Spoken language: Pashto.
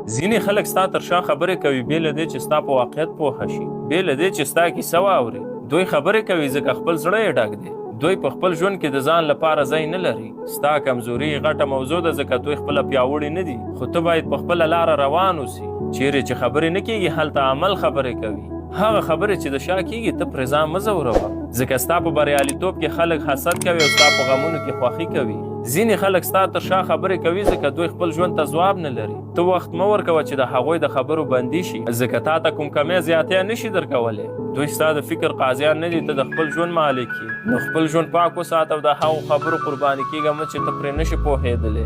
ځینې خلک ستا تر شا خبرې کوي بې له دې چې ستا په واقعیت پوهه شي، بې له دې چې ستا کیسه واوري. دوی خبرې کوي ځکه خپل زړه یې ډک دی. دوی په خپل ژوند کې د ځان لپاره ځای نه لري. ستا کمزوري غټه موضوع ده ځکه دوی خپله پیاوړي نه دي، خو ته باید په خپله لاره روان اوسي. چیرې چې خبرې نه کېږي هلته عمل خبرې کوي. هغه خبرې چې د شا کېږي ته پرې ځان مه ځوروه، ځکه ستا په بریالیتوب کې خلک حسد کوي او ستا په غمونو کې خوښي کوي. ځینې خلک ستا تر شا خبرې کوي ځکه دوی خپل ژوند ته ځواب نه لري. ته وخت مه ورکوه چې د هغوی د خبرو بندي شي، ځکه تا ته کوم کمی زیاتیا نشي درکولی. دوی ستا د فکر قاضیان نه دي، ته د خپل ژوند مالک یې. نو خپل ژوند پاک وساته او د هغو خبرو قرباني کېږه مه چې ته پرې نشي پوهېدلی.